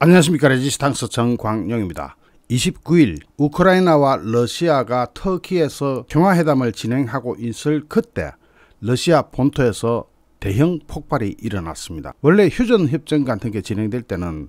안녕하십니까. 레지스탕스 정광용입니다. 29일 우크라이나와 러시아가 터키에서 평화회담을 진행하고 있을 그때 러시아 본토에서 대형 폭발이 일어났습니다. 원래 휴전협정 같은 게 진행될 때는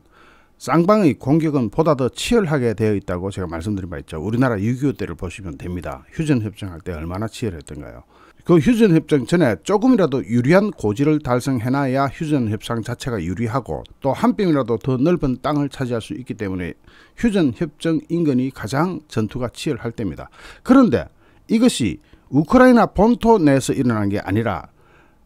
쌍방의 공격은 보다 더 치열하게 되어 있다고 제가 말씀드린 바 있죠. 우리나라 6.25 때를 보시면 됩니다. 휴전협정 할 때 얼마나 치열했던가요. 그 휴전협정 전에 조금이라도 유리한 고지를 달성해놔야 휴전협상 자체가 유리하고 또 한 뼘이라도 더 넓은 땅을 차지할 수 있기 때문에 휴전협정 인근이 가장 전투가 치열할 때입니다. 그런데 이것이 우크라이나 본토 내에서 일어난 게 아니라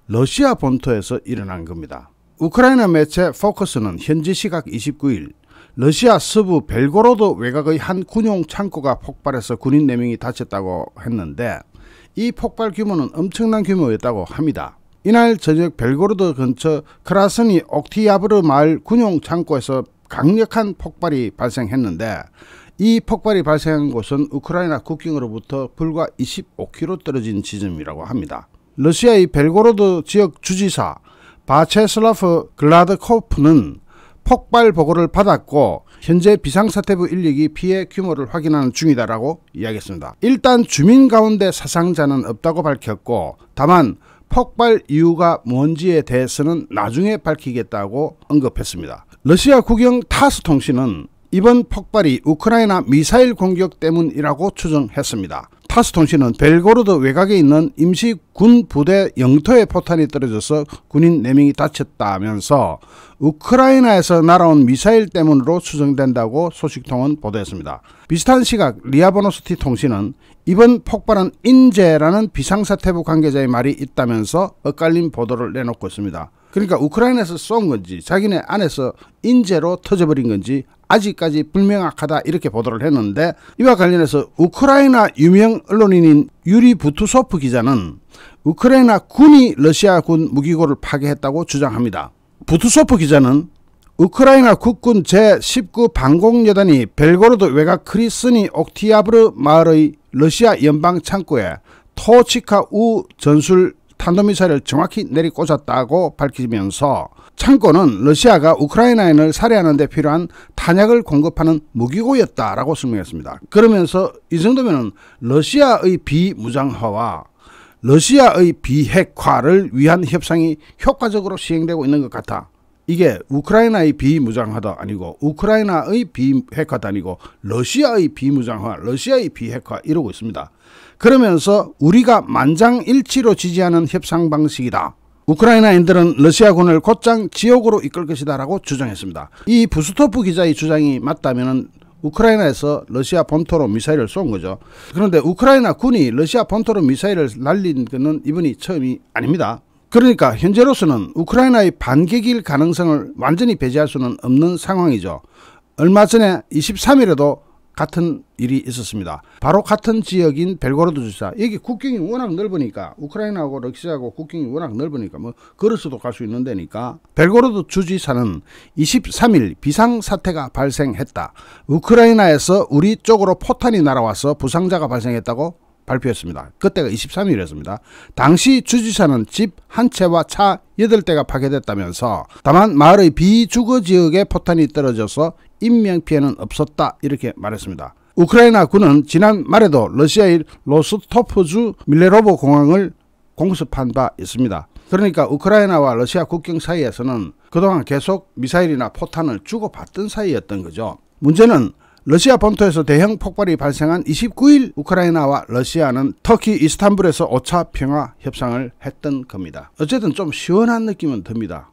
러시아 본토에서 일어난 겁니다. 우크라이나 매체 포커스는 현지 시각 29일 러시아 서부 벨고로드 외곽의 한 군용 창고가 폭발해서 군인 4명이 다쳤다고 했는데 이 폭발 규모는 엄청난 규모였다고 합니다. 이날 저녁 벨고로드 근처 크라스니 옥티야브르 마을 군용 창고에서 강력한 폭발이 발생했는데 이 폭발이 발생한 곳은 우크라이나 국경으로부터 불과 25km 떨어진 지점이라고 합니다. 러시아의 벨고로드 지역 주지사 바체슬라프 글라드코프는 폭발 보고를 받았고 현재 비상사태부 인력이 피해 규모를 확인하는 중이다라고 이야기했습니다. 일단 주민 가운데 사상자는 없다고 밝혔고 다만 폭발 이유가 뭔지에 대해서는 나중에 밝히겠다고 언급했습니다. 러시아 국영 타스 통신은 이번 폭발이 우크라이나 미사일 공격 때문이라고 추정했습니다. 타스 통신은 벨고로드 외곽에 있는 임시 군 부대 영토에 포탄이 떨어져서 군인 4명이 다쳤다면서 우크라이나에서 날아온 미사일 때문으로 추정된다고 소식통은 보도했습니다. 비슷한 시각 리아보노스티 통신은 이번 폭발은 인재라는 비상사태부 관계자의 말이 있다면서 엇갈린 보도를 내놓고 있습니다. 그러니까 우크라이나에서 쏜 건지 자기네 안에서 인재로 터져버린 건지 아직까지 불명확하다 이렇게 보도를 했는데 이와 관련해서 우크라이나 유명 언론인인 유리 부투소프 기자는 우크라이나 군이 러시아 군 무기고를 파괴했다고 주장합니다. 부투소프 기자는 우크라이나 국군 제19 방공여단이 벨고로드 외곽 크리스니 옥티야브르 마을의 러시아 연방 창고에 토치카 우 전술 탄도미사일을 정확히 내리꽂았다고 밝히면서 창고는 러시아가 우크라이나인을 살해하는 데 필요한 탄약을 공급하는 무기고였다라고 설명했습니다. 그러면서 이 정도면 러시아의 비무장화와 러시아의 비핵화를 위한 협상이 효과적으로 시행되고 있는 것 같아. 이게 우크라이나의 비무장화도 아니고 우크라이나의 비핵화도 아니고 러시아의 비무장화, 러시아의 비핵화 이러고 있습니다. 그러면서 우리가 만장일치로 지지하는 협상 방식이다. 우크라이나인들은 러시아군을 곧장 지옥으로 이끌 것이다 라고 주장했습니다. 이 부스토프 기자의 주장이 맞다면 우크라이나에서 러시아 본토로 미사일을 쏜 거죠. 그런데 우크라이나 군이 러시아 본토로 미사일을 날린 것은 이번이 처음이 아닙니다. 그러니까 현재로서는 우크라이나의 반격일 가능성을 완전히 배제할 수는 없는 상황이죠. 얼마 전에 23일에도 같은 일이 있었습니다. 바로 같은 지역인 벨고로드 주지사, 여기 국경이 워낙 넓으니까 우크라이나하고 러시아하고 국경이 워낙 넓으니까 뭐 걸어서도 갈 수 있는 데니까 벨고로드 주지사는 23일 비상사태가 발생했다. 우크라이나에서 우리 쪽으로 포탄이 날아와서 부상자가 발생했다고 발표했습니다. 그때가 23일이었습니다. 당시 주지사는 집 한 채와 차 8대가 파괴됐다면서 다만 마을의 비주거 지역에 포탄이 떨어져서 인명피해는 없었다 이렇게 말했습니다. 우크라이나 군은 지난 말에도 러시아의 로스토프주 밀레로보 공항을 공습한 바 있습니다. 그러니까 우크라이나와 러시아 국경 사이에서는 그동안 계속 미사일이나 포탄을 주고받던 사이였던 거죠. 문제는 러시아 본토에서 대형 폭발이 발생한 29일 우크라이나와 러시아는 터키 이스탄불에서 5차 평화 협상을 했던 겁니다. 어쨌든 좀 시원한 느낌은 듭니다.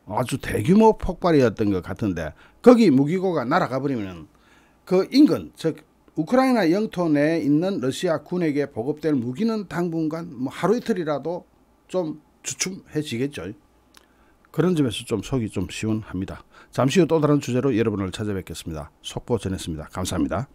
아주 대규모 폭발이었던 것 같은데 거기 무기고가 날아가 버리면 그 인근 즉 우크라이나 영토 내에 있는 러시아 군에게 보급될 무기는 당분간 뭐 하루 이틀이라도 좀 주춤해지겠죠. 그런 점에서 좀 속이 좀 시원합니다. 잠시 후 또 다른 주제로 여러분을 찾아뵙겠습니다. 속보 전했습니다. 감사합니다.